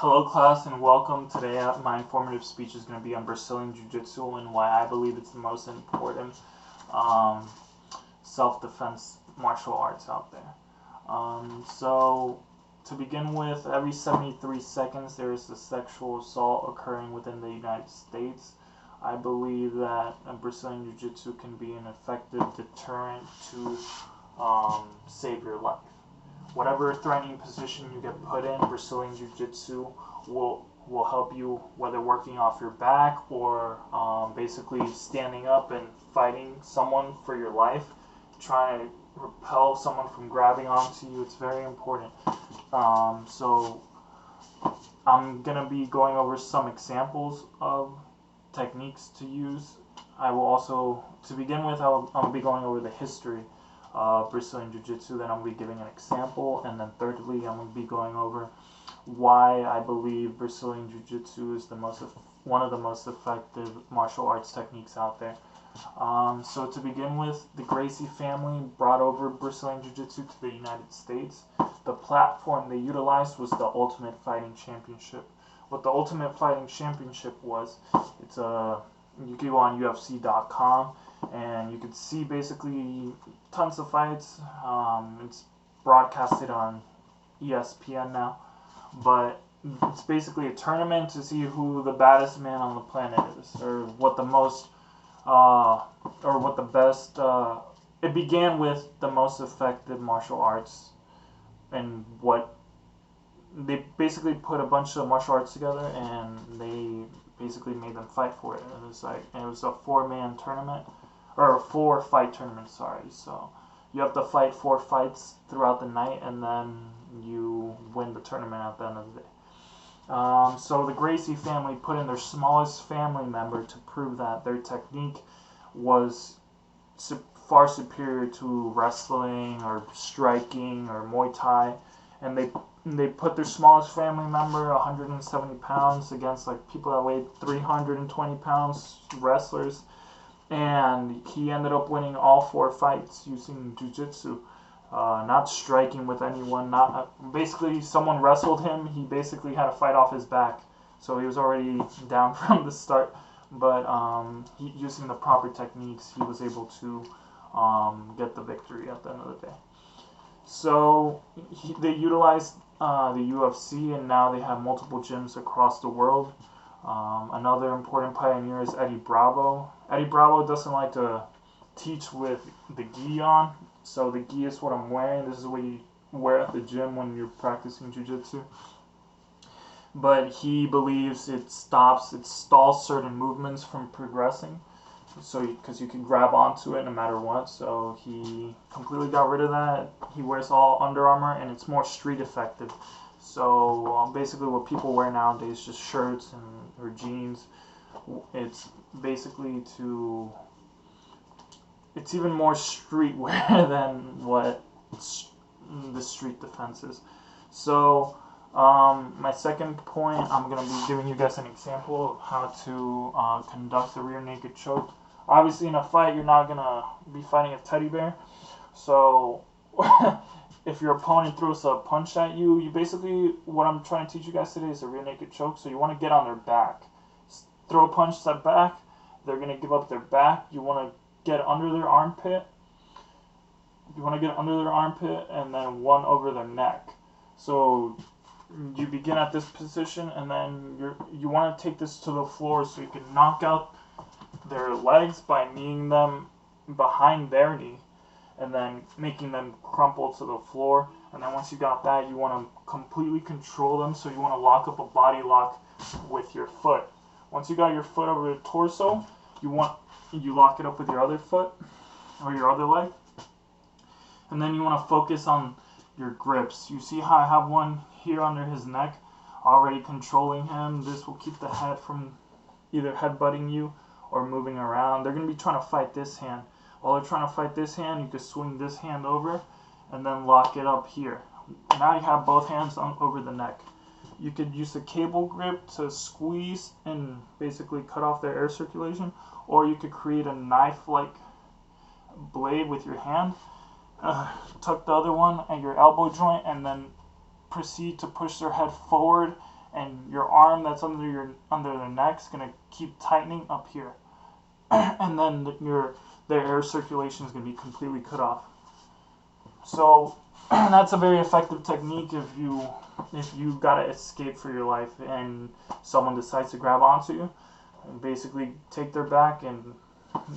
Hello class and welcome. Today my informative speech is going to be on Brazilian Jiu-Jitsu and why I believe it's the most important um, self-defense martial arts out there. So to begin with, every 73 seconds there is a sexual assault occurring within the United States. I believe that Brazilian Jiu-Jitsu can be an effective deterrent to save your life. Whatever threatening position you get put in, Brazilian Jiu-Jitsu will help you, whether working off your back or basically standing up and fighting someone for your life, trying to repel someone from grabbing onto you. It's very important. So I'm going to be going over some examples of techniques to use. I will also, to begin with, I'll be going over the history Brazilian Jiu-Jitsu, then I'll be giving an example, and then thirdly I'm going to be going over why I believe Brazilian Jiu-Jitsu is one of the most effective martial arts techniques out there. So to begin with, the Gracie family brought over Brazilian Jiu-Jitsu to the United States. The platform they utilized was the Ultimate Fighting Championship. What the Ultimate Fighting Championship was, you can go on UFC.com and you can see basically tons of fights. It's broadcasted on ESPN now, but it's basically a tournament to see who the baddest man on the planet is, or what the most, or what the best. It began with the most effective martial arts, and what they basically put a bunch of martial arts together, and they basically made them fight for it. It was a 4-man tournament. Or a 4-fight tournament, sorry. So you have to fight 4 fights throughout the night, and then you win the tournament at the end of the day. So the Gracie family put in their smallest family member to prove that their technique was far superior to wrestling or striking or Muay Thai, and they put their smallest family member, 170 pounds, against like people that weighed 320 pounds, wrestlers. And he ended up winning all 4 fights using jiu-jitsu, not striking with anyone. Basically, someone wrestled him. He basically had to fight off his back, so he was already down from the start. But using the proper techniques, he was able to get the victory at the end of the day. So they utilized the UFC, and now they have multiple gyms across the world. Another important pioneer is Eddie Bravo. Eddie Bravo doesn't like to teach with the gi on, so the gi is what I'm wearing. This is what you wear at the gym when you're practicing jiu-jitsu. But he believes it stalls certain movements from progressing, so because you can grab onto it no matter what. So he completely got rid of that. He wears all Under Armour, and it's more street effective. So basically what people wear nowadays, just shirts or jeans. It's basically it's even more streetwear than what the street defense is. So my second point, I'm going to be giving you guys an example of how to conduct a rear naked choke. Obviously in a fight you're not going to be fighting a teddy bear, so if your opponent throws a punch at you, what I'm trying to teach you guys today is a rear naked choke. So you want to get on their back. Throw a punch, step back. They're going to give up their back. You want to get under their armpit. And then one over their neck. So you begin at this position, and then you want to take this to the floor so you can knock out their legs by kneeing them behind their knee, and then making them crumple to the floor. And then once you got that, you want to completely control them, so you want to lock up a body lock with your foot. Once you got your foot over the torso, you lock it up with your other foot or your other leg, and then you want to focus on your grips. You see how I have one here under his neck already controlling him? This will keep the head from either headbutting you or moving around. They're going to be trying to fight this hand. While they're trying to fight this hand, you can swing this hand over and then lock it up here. Now you have both hands over the neck. You could use a cable grip to squeeze and basically cut off their air circulation, or you could create a knife-like blade with your hand. Tuck the other one at your elbow joint, and then proceed to push their head forward and your arm that's under their neck is gonna keep tightening up here, and then their air circulation is gonna be completely cut off. So that's a very effective technique if you gotta escape for your life and someone decides to grab onto you, and basically take their back and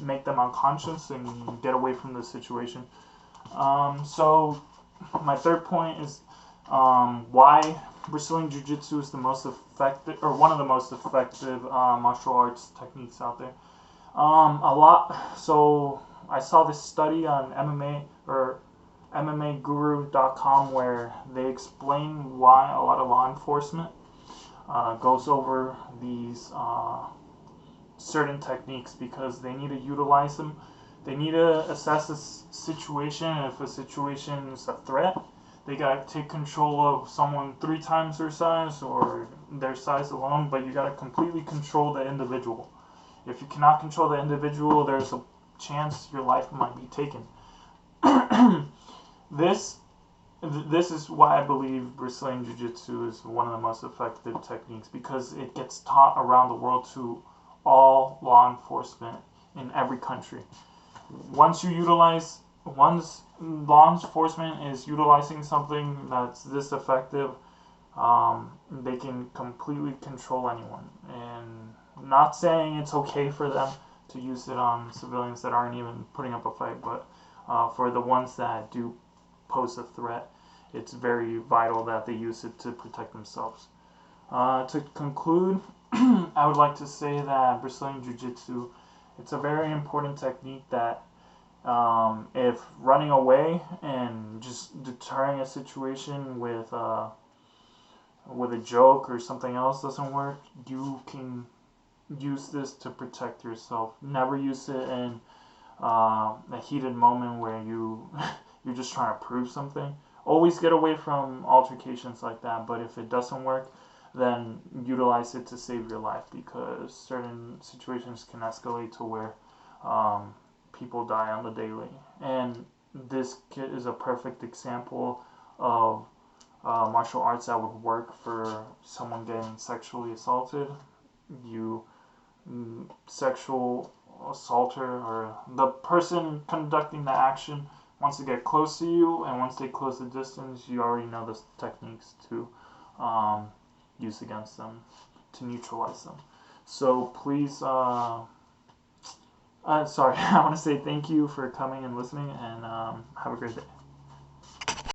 make them unconscious and get away from the situation. So my third point is why Brazilian Jiu-Jitsu is the most effective, or one of the most effective martial arts techniques out there. So I saw this study on MMA or MMAguru.com where they explain why a lot of law enforcement goes over these certain techniques, because they need to utilize them. They need to assess a situation. If a situation is a threat, they got to take control of someone 3 times their size or their size alone, but you got to completely control the individual. If you cannot control the individual, there's a chance your life might be taken. This is why I believe Brazilian Jiu-Jitsu is one of the most effective techniques, because it gets taught around the world to all law enforcement in every country. Once law enforcement is utilizing something that's this effective, they can completely control anyone. And not saying it's okay for them to use it on civilians that aren't even putting up a fight, but for the ones that do pose a threat, it's very vital that they use it to protect themselves. To conclude, I would like to say that Brazilian Jiu-Jitsu, it's a very important technique that if running away and just deterring a situation with a joke or something else doesn't work, you can use this to protect yourself. Never use it in a heated moment where you're just trying to prove something. Always get away from altercations like that, but if it doesn't work, then utilize it to save your life, because certain situations can escalate to where people die on the daily. And this kit is a perfect example of martial arts that would work for someone getting sexually assaulted. Sexual assaulter, or the person conducting the action, wants to get close to you, and once they close the distance, you already know the techniques to use against them, to neutralize them. So please, sorry, I want to say thank you for coming and listening, and have a great day.